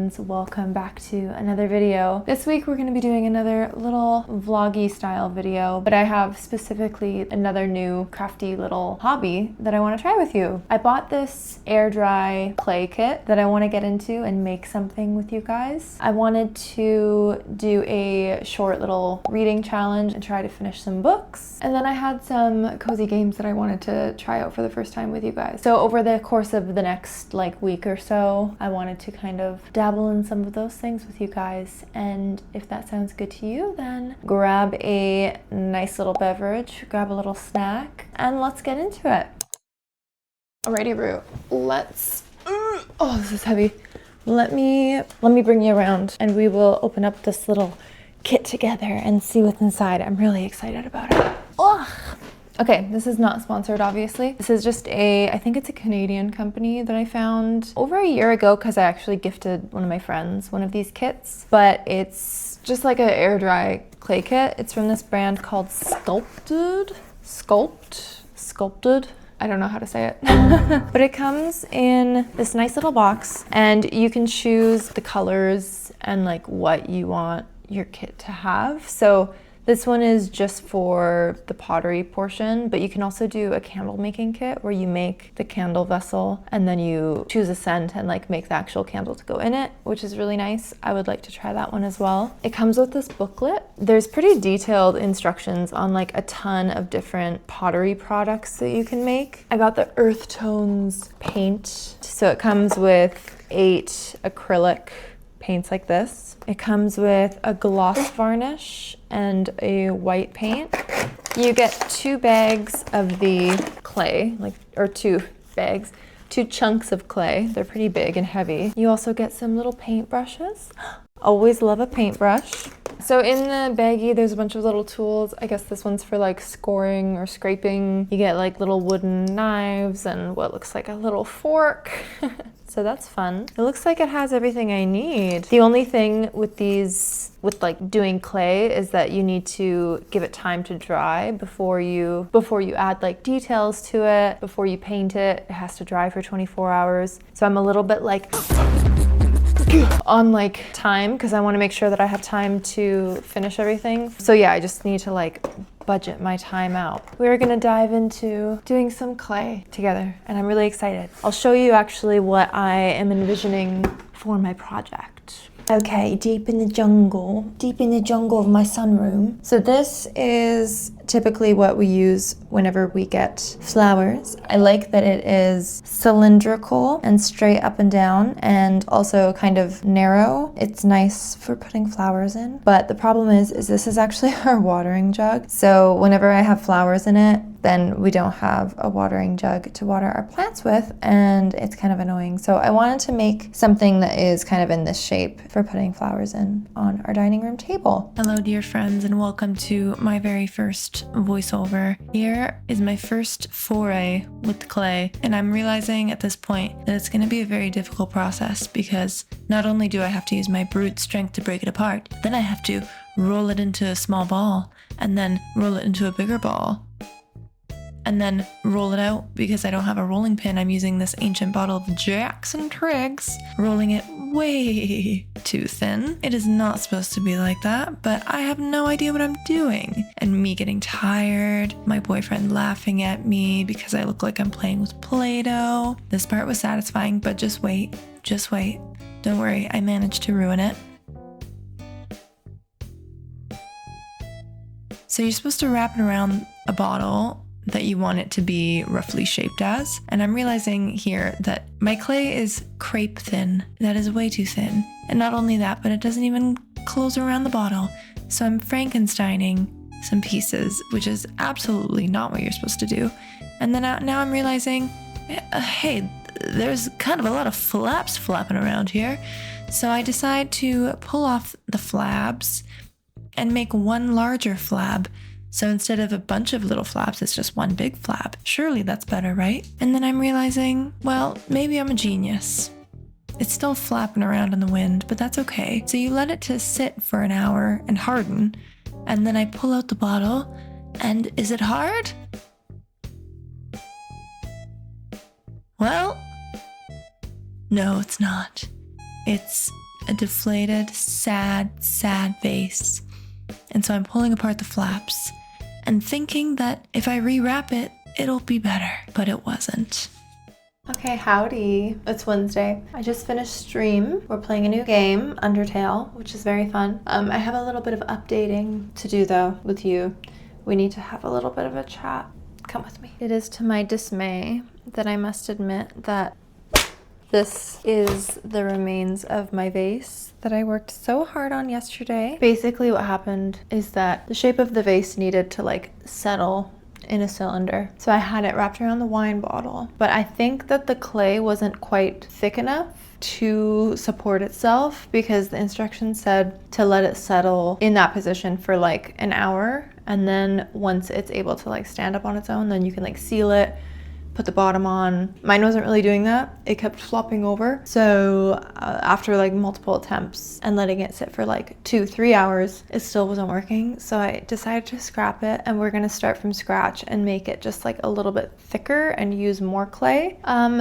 friends, welcome back to another video. This week we're going to be doing another little vloggy style video, but I have specifically another new crafty little hobby that I want to try with you. I bought this air dry clay kit that I want to get into and make something with you guys. I wanted to do a short little reading challenge and try to finish some books, and then I had some cozy games that I wanted to try out for the first time with you guys. So over the course of the next week or so, I wanted to kind of dabble in some of those things with you guys, and if that sounds good to you, then grab a nice little beverage, grab a little snack, and let's get into it. Alrighty, Roo, let's, oh, this is heavy. Let me bring you around and we will open up this little kit together and see what's inside. I'm really excited about it. Ugh. Okay, this is not sponsored, obviously. This is just I think it's a Canadian company that I found over a year ago because I actually gifted one of my friends one of these kits, but it's just like an air dry clay kit. It's from this brand called Sculpted. I don't know how to say it. But it comes in this nice little box and you can choose the colors and what you want your kit to have. So this one is just for the pottery portion, but you can also do a candle making kit where you make the candle vessel and then you choose a scent and make the actual candle to go in it, which is really nice. I would like to try that one as well. It comes with this booklet. There's pretty detailed instructions on a ton of different pottery products that you can make. I got the earth tones paint. So it comes with 8 acrylic paints like this. It comes with a gloss varnish and a white paint. You get 2 bags of the clay, or 2 chunks of clay. They're pretty big and heavy. You also get some little paint brushes. Always love a paintbrush. So in the baggie, there's a bunch of little tools. I guess this one's for scoring or scraping. You get little wooden knives and what looks like a little fork. So that's fun. It looks like it has everything I need. The only thing with these, doing clay, is that you need to give it time to dry before you add details to it, before you paint it. It has to dry for 24 hours. So I'm a little bit on time because I want to make sure that I have time to finish everything. So yeah, I just need to budget my time out. We're gonna dive into doing some clay together and I'm really excited. I'll show you actually what I am envisioning for my project. Okay, deep in the jungle of my sunroom. So this is typically what we use whenever we get flowers. I like that it is cylindrical and straight up and down and also kind of narrow. It's nice for putting flowers in. But the problem is this is actually our watering jug. So whenever I have flowers in it, then we don't have a watering jug to water our plants with, and it's kind of annoying. So I wanted to make something that is kind of in this shape for putting flowers in on our dining room table. Hello, dear friends, and welcome to my very first voiceover. Here is my first foray with clay, and I'm realizing at this point that it's going to be a very difficult process because not only do I have to use my brute strength to break it apart, then I have to roll it into a small ball and then roll it into a bigger ball and then roll it out. Because I don't have a rolling pin, I'm using this ancient bottle of Jackson Triggs, rolling it way too thin. It is not supposed to be like that, but I have no idea what I'm doing. And me getting tired, my boyfriend laughing at me because I look like I'm playing with Play-Doh. This part was satisfying, but just wait. Don't worry, I managed to ruin it. So you're supposed to wrap it around a bottle that you want it to be roughly shaped as. And I'm realizing here that my clay is crepe thin. That is way too thin. And not only that, but it doesn't even close around the bottle. So I'm Frankensteining some pieces, which is absolutely not what you're supposed to do. And then now I'm realizing, hey, there's kind of a lot of flaps flapping around here. So I decide to pull off the flabs and make one larger flab. So instead of a bunch of little flaps, it's just one big flap. Surely that's better, right? And then I'm realizing, well, maybe I'm a genius. It's still flapping around in the wind, but that's okay. So you let it to sit for an hour and harden, and then I pull out the bottle, and is it hard? Well, no, it's not. It's a deflated, sad vase. And so I'm pulling apart the flaps and thinking that if I rewrap it, it'll be better. But it wasn't. Okay, howdy. It's Wednesday. I just finished stream. We're playing a new game, Undertale, which is very fun. I have a little bit of updating to do though with you. We need to have a little bit of a chat. Come with me. It is to my dismay that I must admit that this is the remains of my vase that I worked so hard on yesterday. Basically what happened is that the shape of the vase needed to like settle in a cylinder. So I had it wrapped around the wine bottle, but I think that the clay wasn't quite thick enough to support itself because the instructions said to let it settle in that position for like an hour, and then once it's able to like stand up on its own, then you can like seal it, put the bottom on. Mine wasn't really doing that. It kept flopping over. So after like multiple attempts and letting it sit for like 2-3 hours, it still wasn't working. So I decided to scrap it, and we're gonna start from scratch and make it just like a little bit thicker and use more clay.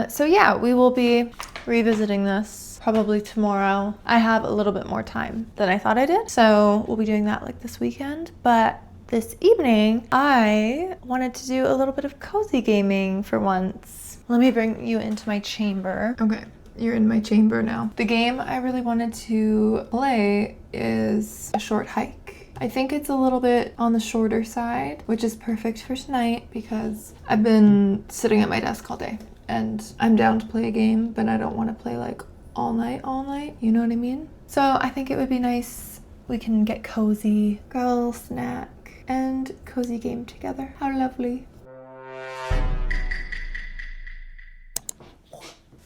So yeah, we will be revisiting this probably tomorrow. I have a little bit more time than I thought I did. So we'll be doing that like this weekend. But this evening, I wanted to do a little bit of cozy gaming for once. Let me bring you into my chamber. Okay, you're in my chamber now. The game I really wanted to play is a short hike. I think it's a little bit on the shorter side, which is perfect for tonight because I've been sitting at my desk all day and I'm down to play a game, but I don't want to play like all night, you know what I mean? So I think it would be nice. We can get cozy, grab a little snack, and cozy game together. How lovely.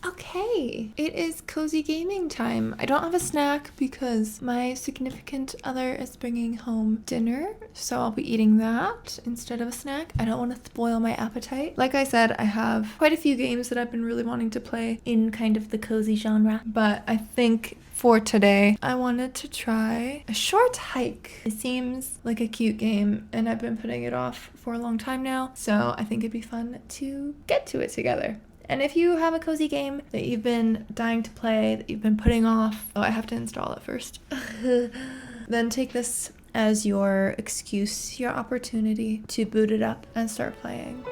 Okay, it is cozy gaming time. I don't have a snack because my significant other is bringing home dinner, so I'll be eating that instead of a snack. I don't want to spoil my appetite. Like I said, I have quite a few games that I've been really wanting to play in kind of the cozy genre, but I think for today, I wanted to try a short hike. It seems like a cute game, and I've been putting it off for a long time now, so I think it'd be fun to get to it together. And if you have a cozy game that you've been dying to play, that you've been putting off, oh, I have to install it first, then take this as your excuse, your opportunity to boot it up and start playing.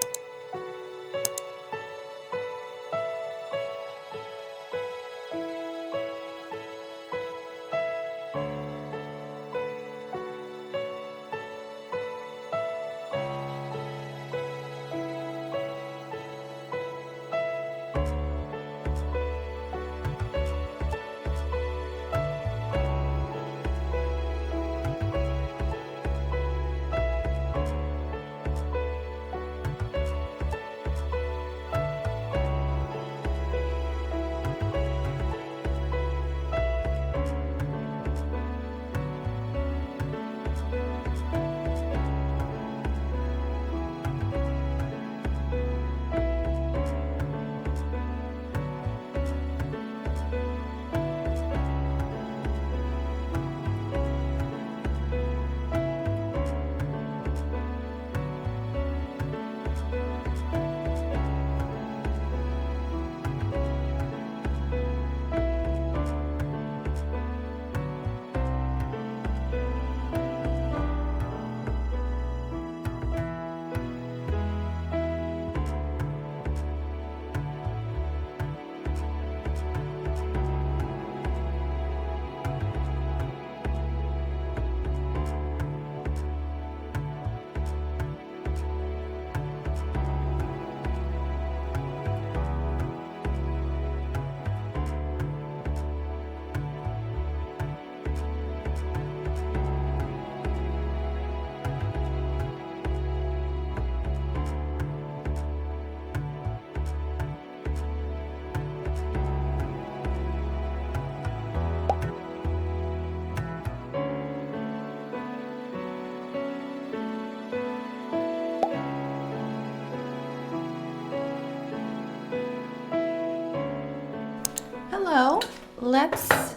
Hello, let's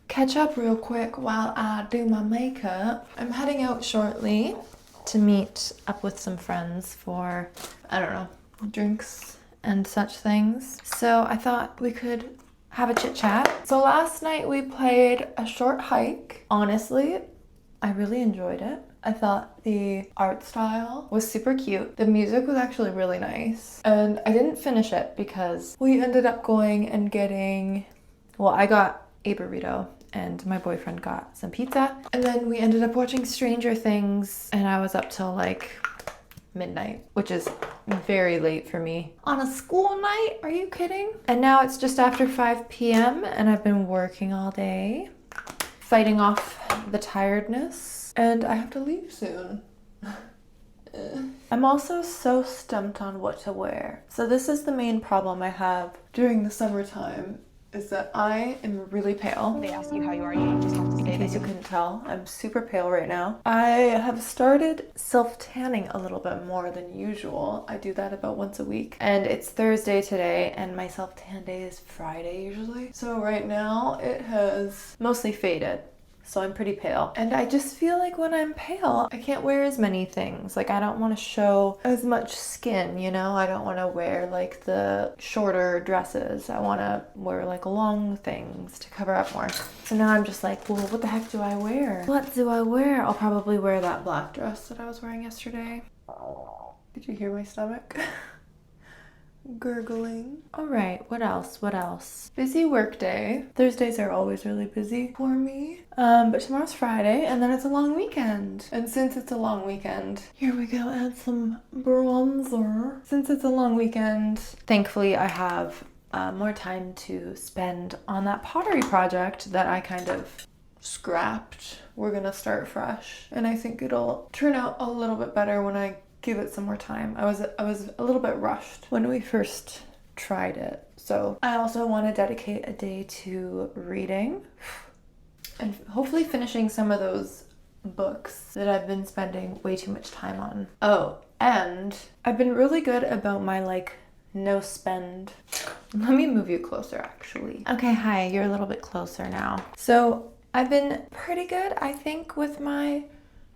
catch up real quick while I do my makeup. I'm heading out shortly to meet up with some friends for, I don't know, drinks and such things. So I thought we could have a chit chat. So last night we played a short hike. Honestly, I really enjoyed it. I thought the art style was super cute. The music was actually really nice. And I didn't finish it because we ended up going and getting, well, I got a burrito and my boyfriend got some pizza. And then we ended up watching Stranger Things and I was up till like midnight, which is very late for me. On a school night? Are you kidding? And now it's just after 5 p.m. and I've been working all day, fighting off the tiredness. And I have to leave soon. I'm also so stumped on what to wear. So this is the main problem I have during the summertime, is that I am really pale. They ask you how you are, you just have to say In case you couldn't tell, I'm super pale right now. I have started self-tanning a little bit more than usual. I do that about once a week. And it's Thursday today, and my self-tan day is Friday usually. So right now it has mostly faded. So I'm pretty pale. And I just feel like when I'm pale, I can't wear as many things. Like I don't want to show as much skin, you know? I don't want to wear like the shorter dresses. I want to wear like long things to cover up more. So now I'm just like, well, what the heck do I wear? What do I wear? I'll probably wear that black dress that I was wearing yesterday. Did you hear my stomach? Gurgling. All right, what else? Busy work day. Thursdays are always really busy for me. But tomorrow's Friday and then it's a long weekend. And since it's a long weekend, here we go, add some bronzer. Since it's a long weekend, thankfully I have more time to spend on that pottery project that I kind of scrapped. We're gonna start fresh. And I think it'll turn out a little bit better when I give it some more time. I was a little bit rushed when we first tried it. So I also want to dedicate a day to reading and hopefully finishing some of those books that I've been spending way too much time on. Oh, and I've been really good about my like no spend. Let me move you closer actually. Okay, hi, you're a little bit closer now. So I've been pretty good, I think, with my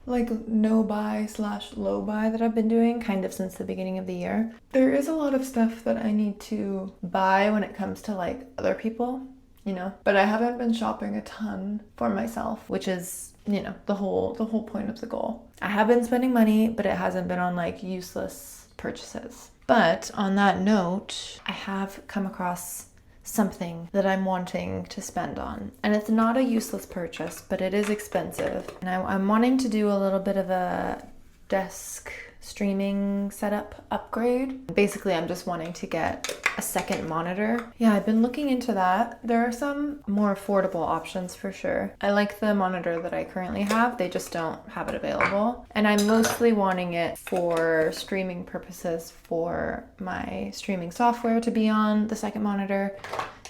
like no buy / low buy that I've been doing kind of since the beginning of the year. There is a lot of stuff that I need to buy when it comes to like other people, you know, but I haven't been shopping a ton for myself, which is, you know, the whole point of the goal. I have been spending money, but it hasn't been on like useless purchases. But on that note, I have come across something that I'm wanting to spend on. And it's not a useless purchase, but it is expensive. And I'm wanting to do a little bit of a desk streaming setup upgrade. Basically, I'm just wanting to get a second monitor. Yeah, I've been looking into that. There are some more affordable options for sure. I like the monitor that I currently have. They just don't have it available. And I'm mostly wanting it for streaming purposes, for my streaming software to be on the second monitor,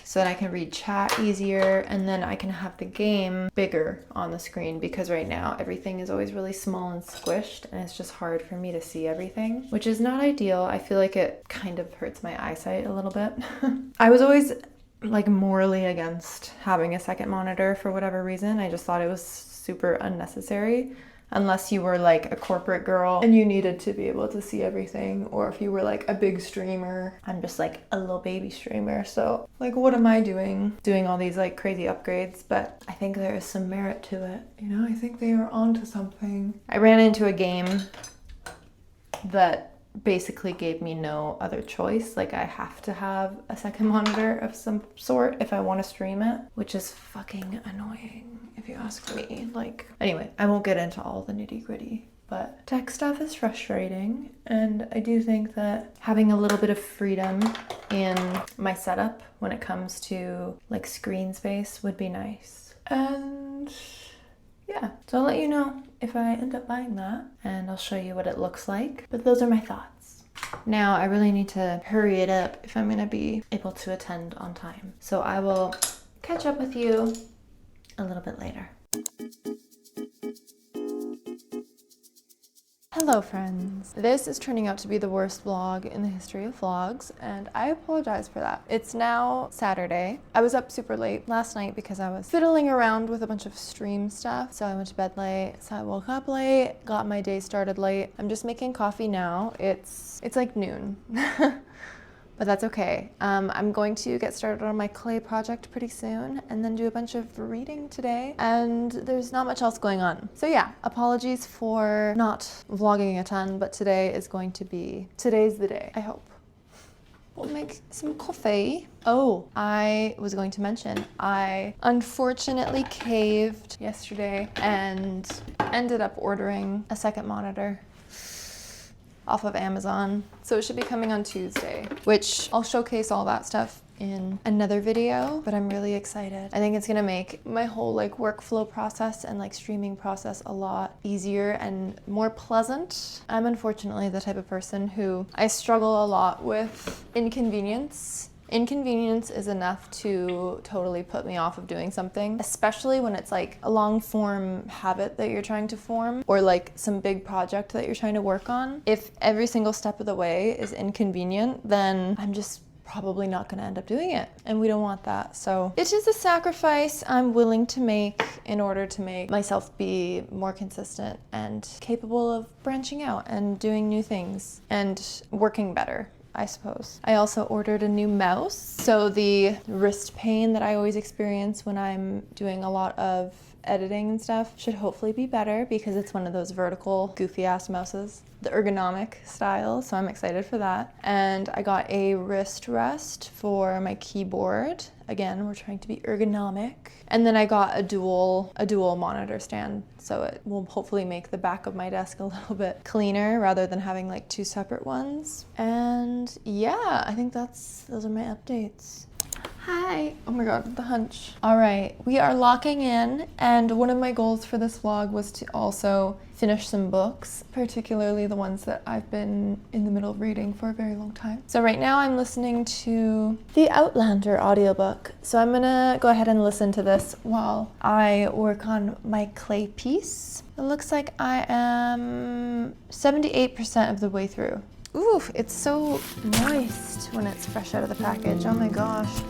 so that I can read chat easier, and then I can have the game bigger on the screen, because right now everything is always really small and squished and it's just hard for me to see everything, which is not ideal. I feel like it kind of hurts my eyesight a little bit. I was always like morally against having a second monitor for whatever reason. I just thought it was super unnecessary. Unless you were like a corporate girl and you needed to be able to see everything, or if you were like a big streamer. I'm just like a little baby streamer, so like what am I doing all these like crazy upgrades? But I think there is some merit to it, you know. I think they are onto something. I ran into a game that basically gave me no other choice. Like I have to have a second monitor of some sort if I want to stream it, which is fucking annoying if you ask me. Like, anyway, I won't get into all the nitty-gritty, but tech stuff is frustrating, and I do think that having a little bit of freedom in my setup when it comes to like screen space would be nice. And yeah, so I'll let you know if I end up buying that, and I'll show you what it looks like. But those are my thoughts. Now I really need to hurry it up if I'm gonna be able to attend on time. So I will catch up with you a little bit later. Hello friends. This is turning out to be the worst vlog in the history of vlogs, and I apologize for that. It's now Saturday. I was up super late last night because I was fiddling around with a bunch of stream stuff. So I went to bed late, so I woke up late, got my day started late. I'm just making coffee now. It's like noon. but that's okay. I'm going to get started on my clay project pretty soon and then do a bunch of reading today, and there's not much else going on. So yeah, apologies for not vlogging a ton, but today's the day, I hope. We'll make some coffee. Oh, I was going to mention, I unfortunately caved yesterday and ended up ordering a second monitor off of Amazon. So it should be coming on Tuesday, which I'll showcase all that stuff in another video, but I'm really excited. I think it's gonna make my whole like workflow process and like streaming process a lot easier and more pleasant. I'm unfortunately the type of person who I struggle a lot with inconvenience. Inconvenience is enough to totally put me off of doing something, especially when it's like a long form habit that you're trying to form or like some big project that you're trying to work on. If every single step of the way is inconvenient, then I'm just probably not going to end up doing it, and we don't want that. So it is a sacrifice I'm willing to make in order to make myself be more consistent and capable of branching out and doing new things and working better, I suppose. I also ordered a new mouse, so the wrist pain that I always experience when I'm doing a lot of editing and stuff should hopefully be better because it's one of those vertical goofy ass mouses, the ergonomic style, so I'm excited for that. And I got a wrist rest for my keyboard. Again, we're trying to be ergonomic. And then I got a dual monitor stand, so it will hopefully make the back of my desk a little bit cleaner rather than having like two separate ones. And yeah, I think those are my updates. Hi. Oh my god, the hunch. All right, we are locking in, and one of my goals for this vlog was to also finish some books, particularly the ones that I've been in the middle of reading for a very long time. So right now I'm listening to the Outlander audiobook. So I'm gonna go ahead and listen to this while I work on my clay piece. It looks like I am 78% of the way through. Ooh, it's so moist when it's fresh out of the package. Oh my gosh.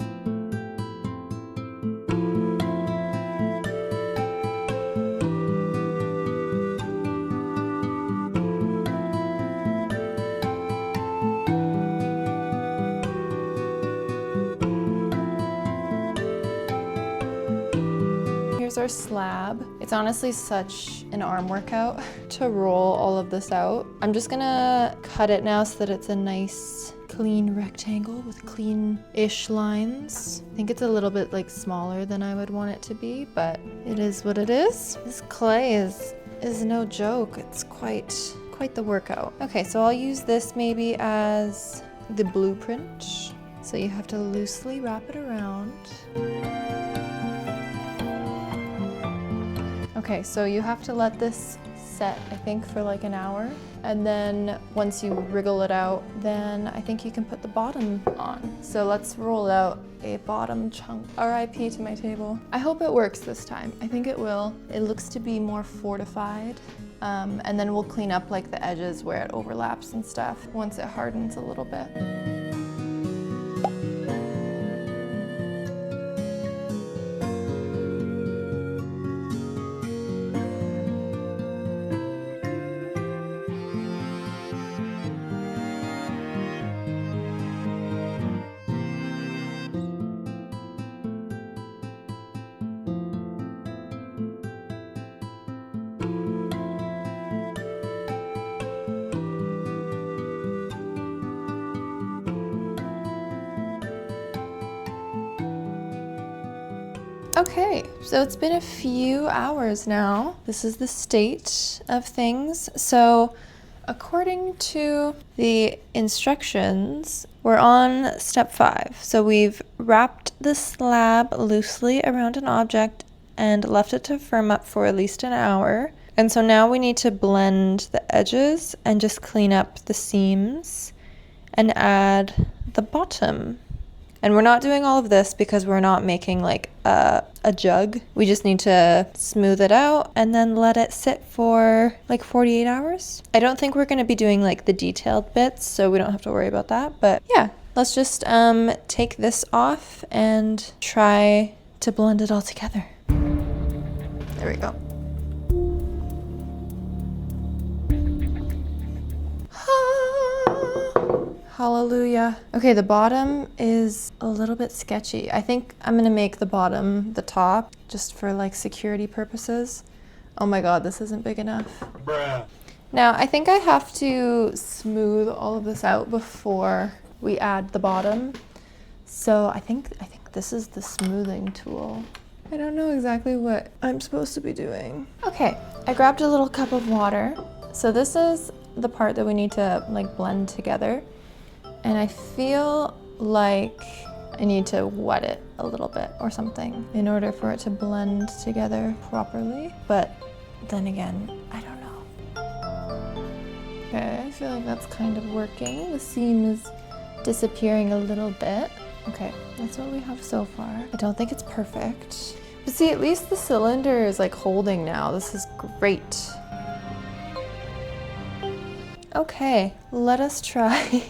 Here's our slab. It's honestly such an arm workout to roll all of this out. I'm just gonna cut it now so that it's a nice clean rectangle with clean-ish lines. I think it's a little bit like smaller than I would want it to be, but it is what it is. This clay is no joke. It's quite the workout. Okay, so I'll use this maybe as the blueprint. So you have to loosely wrap it around. Okay, so you have to let this set, I think, for like an hour. And then once you wriggle it out, then I think you can put the bottom on. So let's roll out a bottom chunk. RIP to my table. I hope it works this time. I think it will. It looks to be more fortified. And then we'll clean up like the edges where it overlaps and stuff once it hardens a little bit. Okay, so it's been a few hours now. This is the state of things. So according to the instructions, we're on step 5. So we've wrapped the slab loosely around an object and left it to firm up for at least an hour. And so now we need to blend the edges and just clean up the seams and add the bottom. And we're not doing all of this because we're not making like a jug. We just need to smooth it out and then let it sit for like 48 hours. I don't think we're going to be doing like the detailed bits, so we don't have to worry about that. But yeah, let's just take this off and try to blend it all together. There we go. Hallelujah. Okay, the bottom is a little bit sketchy. I think I'm gonna make the bottom the top just for like security purposes. Oh my God, this isn't big enough. Bruh. Now, I think I have to smooth all of this out before we add the bottom. So I think this is the smoothing tool. I don't know exactly what I'm supposed to be doing. Okay, I grabbed a little cup of water. So this is the part that we need to like blend together. And I feel like I need to wet it a little bit or something in order for it to blend together properly. But then again, I don't know. Okay, I feel like that's kind of working. The seam is disappearing a little bit. Okay, that's what we have so far. I don't think it's perfect. But see, at least the cylinder is like holding now. This is great. Okay, let us try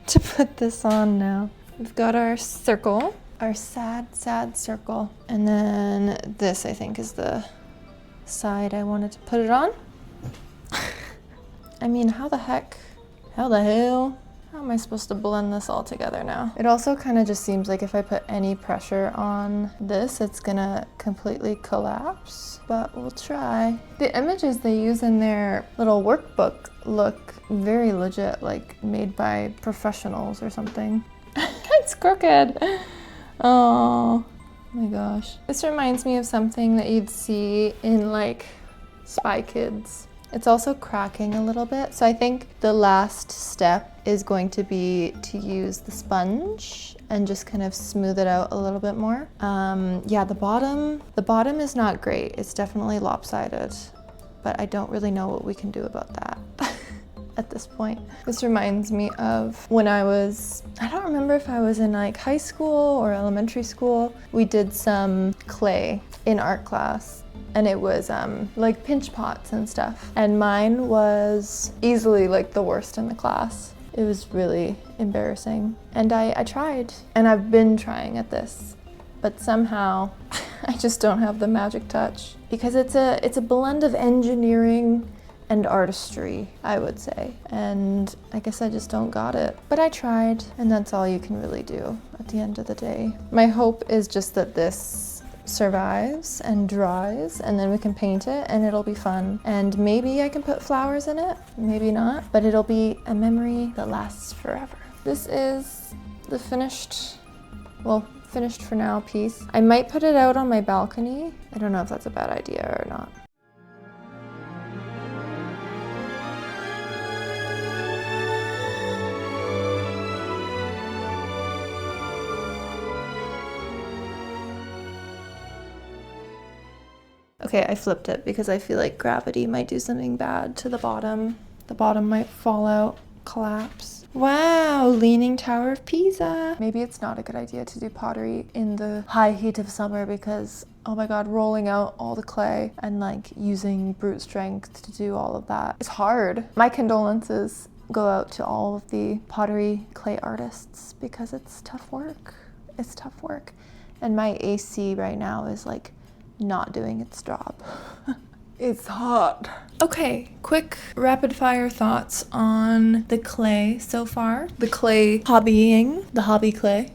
to put this on now. We've got our circle, our sad, sad circle. And then this, I think, is the side I wanted to put it on. I mean, how the hell am I supposed to blend this all together now? It also kind of just seems like if I put any pressure on this, it's gonna completely collapse, but we'll try. The images they use in their little workbook look very legit, like made by professionals or something. It's crooked. Oh my gosh. This reminds me of something that you'd see in like Spy Kids. It's also cracking a little bit. So I think the last step is going to be to use the sponge and just kind of smooth it out a little bit more. Yeah, the bottom is not great. It's definitely lopsided, but I don't really know what we can do about that at this point. This reminds me of when I don't remember if I was in like high school or elementary school. We did some clay in art class. And it was like pinch pots and stuff. And mine was easily like the worst in the class. It was really embarrassing. And I tried, and I've been trying at this, but somehow I just don't have the magic touch. Because it's a blend of engineering and artistry, I would say. And I guess I just don't got it. But I tried, and that's all you can really do at the end of the day. My hope is just that this survives and dries, and then we can paint it and it'll be fun. And maybe I can put flowers in it, maybe not, but it'll be a memory that lasts forever. This is the finished for now piece. I might put it out on my balcony. I don't know if that's a bad idea or not. Okay, I flipped it because I feel like gravity might do something bad to the bottom. The bottom might fall out, collapse. Wow, Leaning Tower of Pisa. Maybe it's not a good idea to do pottery in the high heat of summer because, oh my God, rolling out all the clay and like using brute strength to do all of that is hard. My condolences go out to all of the pottery clay artists because it's tough work. It's tough work. And my AC right now is like not doing its job. It's hot. Okay, quick rapid fire thoughts on the clay so far. The clay hobbying, the hobby clay.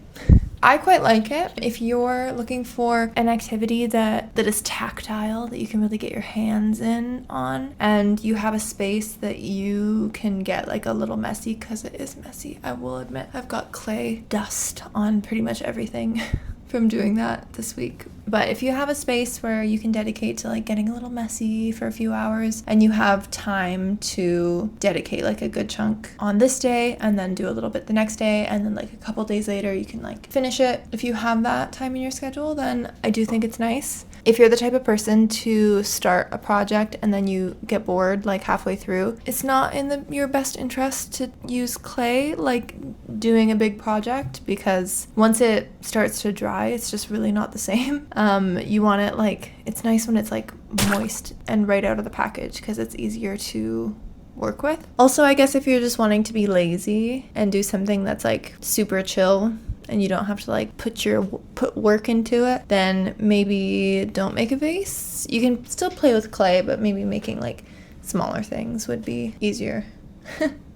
I quite like it. If you're looking for an activity that is tactile, that you can really get your hands in on, and you have a space that you can get like a little messy, because it is messy, I will admit. I've got clay dust on pretty much everything from doing that this week. But if you have a space where you can dedicate to like getting a little messy for a few hours, and you have time to dedicate like a good chunk on this day and then do a little bit the next day, and then like a couple days later you can like finish it. If you have that time in your schedule, then I do think it's nice. If you're the type of person to start a project and then you get bored like halfway through, it's not in your best interest to use clay like doing a big project, because once it starts to dry, it's just really not the same. You want it like, it's nice when it's like moist and right out of the package, because it's easier to work with. Also, I guess if you're just wanting to be lazy and do something that's like super chill and you don't have to like put work into it, then maybe don't make a vase. You can still play with clay, but maybe making like smaller things would be easier.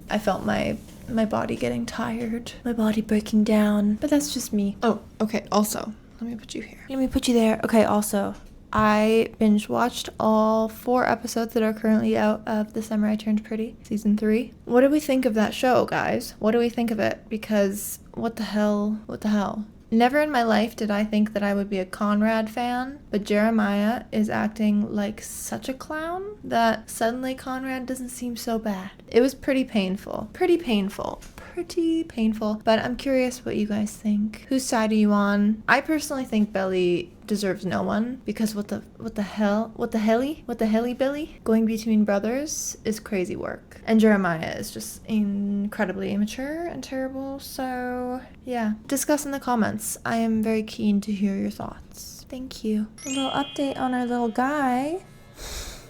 I felt my my body getting tired, my body breaking down, but that's just me. Oh, okay, also, let me put you here. Let me put you there. Okay, also, I binge watched all 4 episodes that are currently out of The Summer I Turned Pretty, season 3. What do we think of that show, guys? What do we think of it? Because what the hell? Never in my life did I think that I would be a Conrad fan, but Jeremiah is acting like such a clown that suddenly Conrad doesn't seem so bad. It was pretty painful, but I'm curious what you guys think. Whose side are you on? I personally think Belly deserves no one, because what the hell, Billy? Going between brothers is crazy work. And Jeremiah is just incredibly immature and terrible, so yeah. Discuss in the comments. I am very keen to hear your thoughts. Thank you. A little update on our little guy.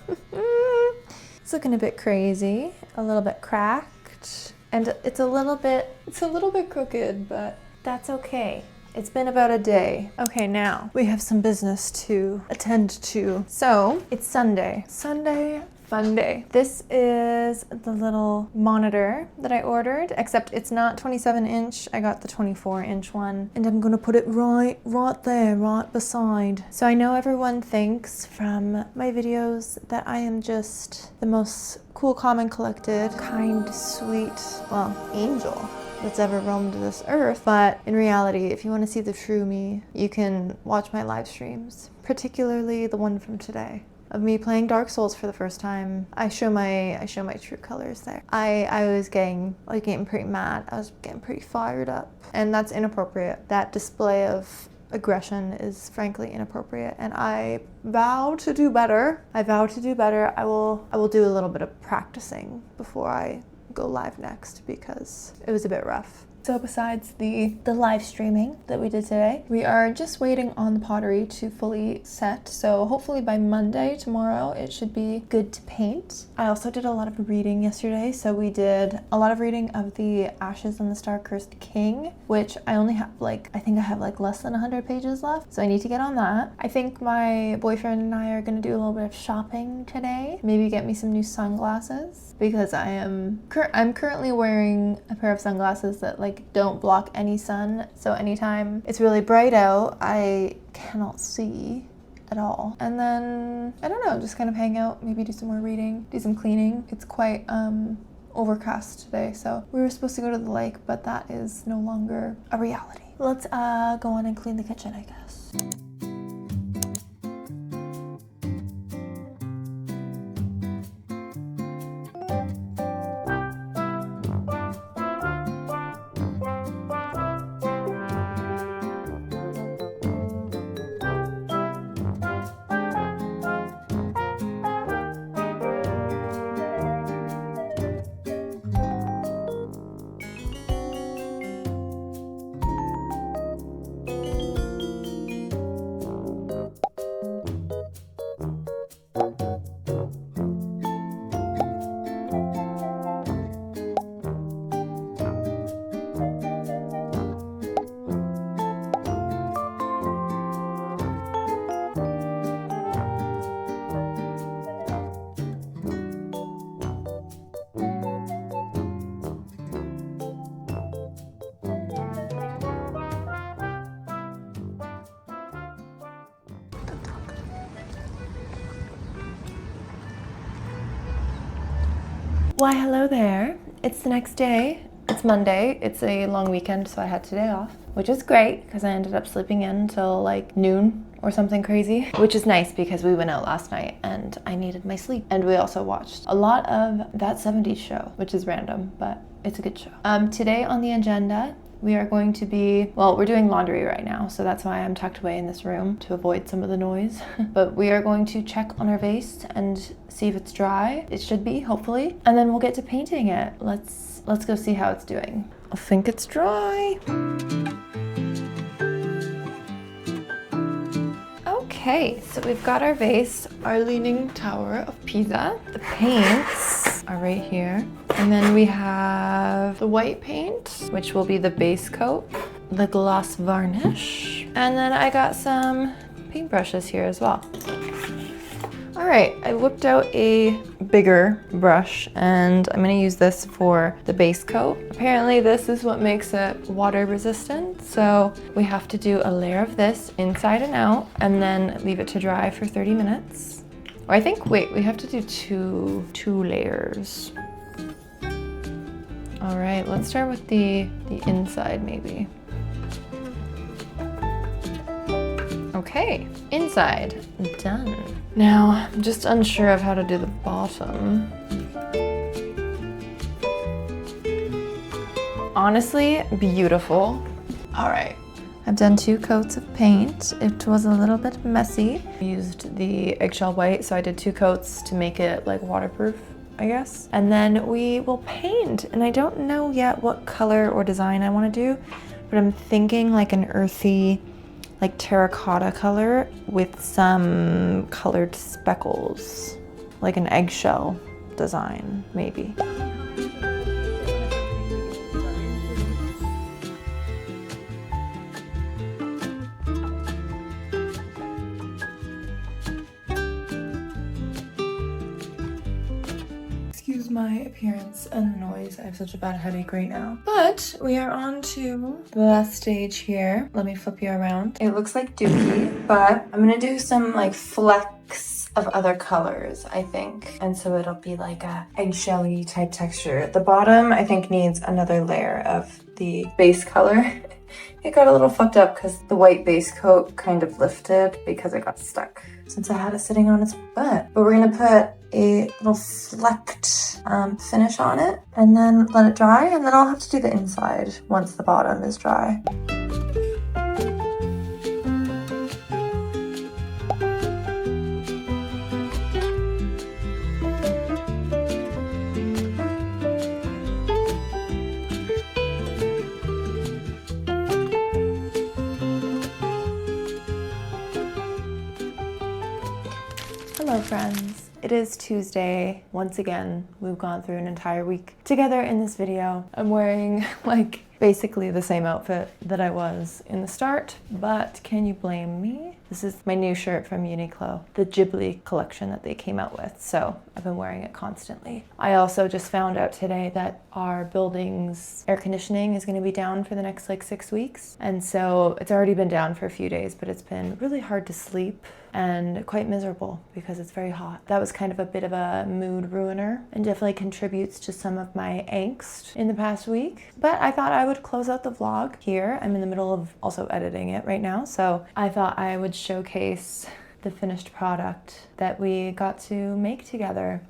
It's looking a bit crazy, a little bit cracked, and it's a little bit crooked, but that's okay. It's been about a day. Okay, now we have some business to attend to. So it's Sunday. Fun day. This is the little monitor that I ordered, except it's not 27-inch. I got the 24-inch one, and I'm gonna put it right there, right beside. So I know everyone thinks from my videos that I am just the most cool, calm, and collected, kind, sweet, well, angel that's ever roamed this earth. But in reality, if you want to see the true me, you can watch my live streams, particularly the one from today of me playing Dark Souls for the first time. I show my true colors there. I was getting pretty mad. I was getting pretty fired up, and that's inappropriate. That display of aggression is frankly inappropriate, and I vow to do better. I will do a little bit of practicing before I go live next, because it was a bit rough. So besides the live streaming that we did today, we are just waiting on the pottery to fully set. So hopefully by Monday, tomorrow, it should be good to paint. I also did a lot of reading yesterday. So we did a lot of reading of the Ashes and the Star-Cursed King, which I only have I think I have less than 100 pages left. So I need to get on that. I think my boyfriend and I are gonna do a little bit of shopping today. Maybe get me some new sunglasses, because I'm currently wearing a pair of sunglasses that don't block any sun, so anytime it's really bright out, I cannot see at all. And then, I don't know, just kind of hang out, maybe do some more reading, do some cleaning. It's quite overcast today, so we were supposed to go to the lake, but that is no longer a reality. Let's go on and clean the kitchen, I guess. Why, hello there. It's the next day. It's Monday. It's a long weekend, so I had today off, which is great because I ended up sleeping in until noon or something crazy, which is nice because we went out last night and I needed my sleep. And we also watched a lot of That 70s Show, which is random, but it's a good show. Today on the agenda, we are going to be, we're doing laundry right now, so that's why I'm tucked away in this room to avoid some of the noise. But we are going to check on our vase and see if it's dry. It should be, hopefully. And then we'll get to painting it. Let's go see how it's doing. I think it's dry. Okay, so we've got our vase, our Leaning Tower of Pisa. The paints are right here. And then we have the white paint, which will be the base coat, the gloss varnish, and then I got some paintbrushes here as well. All right, I whipped out a bigger brush and I'm gonna use this for the base coat. Apparently this is what makes it water resistant. So we have to do a layer of this inside and out and then leave it to dry for 30 minutes. Or I think, wait, we have to do two layers. All right, let's start with the inside maybe. Okay, inside, done. Now, I'm just unsure of how to do the bottom. Honestly, beautiful. All right, I've done 2 coats of paint. It was a little bit messy. I used the eggshell white, so I did 2 coats to make it like waterproof, I guess. And then we will paint, and I don't know yet what color or design I want to do, but I'm thinking like an earthy, like terracotta color with some colored speckles, like an eggshell design, maybe. Excuse my appearance and the noise. I have such a bad headache right now. But we are on to the last stage here. Let me flip you around. It looks like dookie, but I'm gonna do some like flecks of other colors, I think. And so it'll be like a eggshelly type texture. The bottom, I think, needs another layer of the base color. It got a little fucked up because the white base coat kind of lifted because it got stuck since I had it sitting on its butt. But we're gonna put a little flecked finish on it and then let it dry, and then I'll have to do the inside once the bottom is dry. Hello friends, it is Tuesday. Once again, we've gone through an entire week together in this video. I'm wearing like basically the same outfit that I was in the start, but can you blame me? This is my new shirt from Uniqlo, the Ghibli collection that they came out with, so I've been wearing it constantly. I also just found out today that our building's air conditioning is going to be down for the next like 6 weeks, and so it's already been down for a few days, but it's been really hard to sleep and quite miserable because it's very hot. That was kind of a bit of a mood ruiner and definitely contributes to some of my angst in the past week. But I thought I would close out the vlog here. I'm in the middle of also editing it right now, so I thought I would showcase the finished product that we got to make together.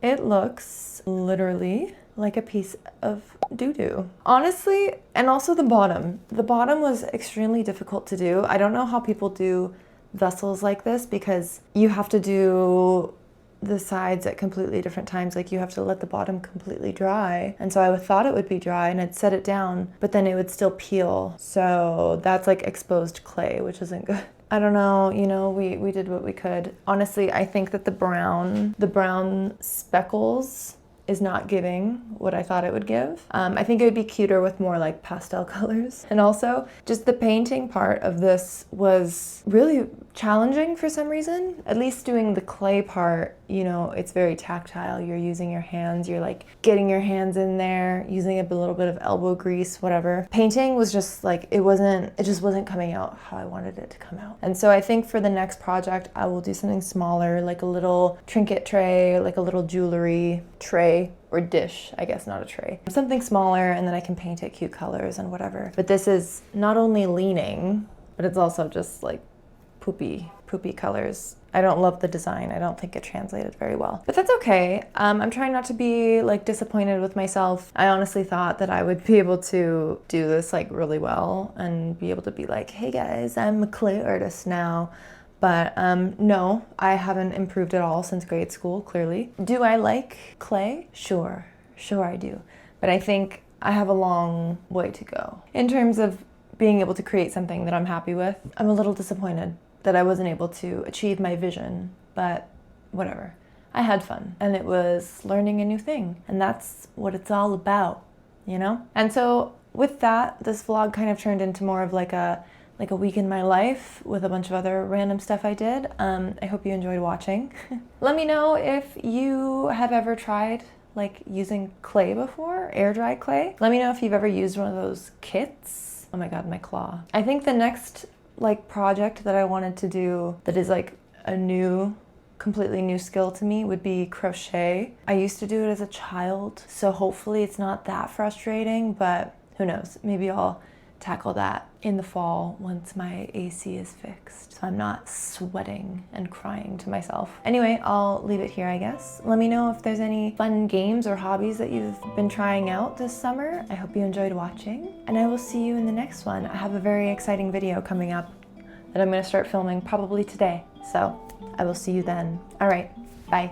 It looks literally like a piece of doo-doo. Honestly, and also the bottom. The bottom was extremely difficult to do. I don't know how people do vessels like this because you have to do the sides at completely different times. Like you have to let the bottom completely dry. And so I thought it would be dry and I'd set it down, but then it would still peel. So that's like exposed clay, which isn't good. I don't know, you know, we did what we could. Honestly, I think that the brown speckles is not giving what I thought it would give. I think it would be cuter with more like pastel colors. And also, just the painting part of this was really challenging for some reason. At least doing the clay part, you know, it's very tactile. You're using your hands, you're like getting your hands in there, using a little bit of elbow grease, whatever. Painting was just like, it just wasn't coming out how I wanted it to come out. And so I think for the next project, I will do something smaller, like a little trinket tray, like a little jewelry tray or dish, I guess, not a tray. Something smaller, and then I can paint it cute colors and whatever. But this is not only leaning, but it's also just like poopy colors. I don't love the design. I don't think it translated very well, but that's okay. I'm trying not to be like disappointed with myself. I honestly thought that I would be able to do this like really well and be able to be like, hey guys, I'm a clay artist now. But no, I haven't improved at all since grade school, clearly. Do I like clay? Sure I do. But I think I have a long way to go. In terms of being able to create something that I'm happy with, I'm a little disappointed that I wasn't able to achieve my vision, but whatever. I had fun, and it was learning a new thing, and that's what it's all about, you know? And so with that, this vlog kind of turned into more of like a like a week in my life with a bunch of other random stuff I did. I hope you enjoyed watching. Let me know if you have ever tried like using clay before, air dry clay. Let me know if you've ever used one of those kits. Oh my God, my claw. I think the next like project that I wanted to do that is like a completely new skill to me would be crochet. I used to do it as a child, so hopefully it's not that frustrating, but who knows? Maybe I'll tackle that in the fall once my AC is fixed, so I'm not sweating and crying to myself. Anyway, I'll leave it here, I guess. Let me know if there's any fun games or hobbies that you've been trying out this summer. I hope you enjoyed watching, and I will see you in the next one. I have a very exciting video coming up that I'm gonna start filming probably today, so I will see you then. All right, bye.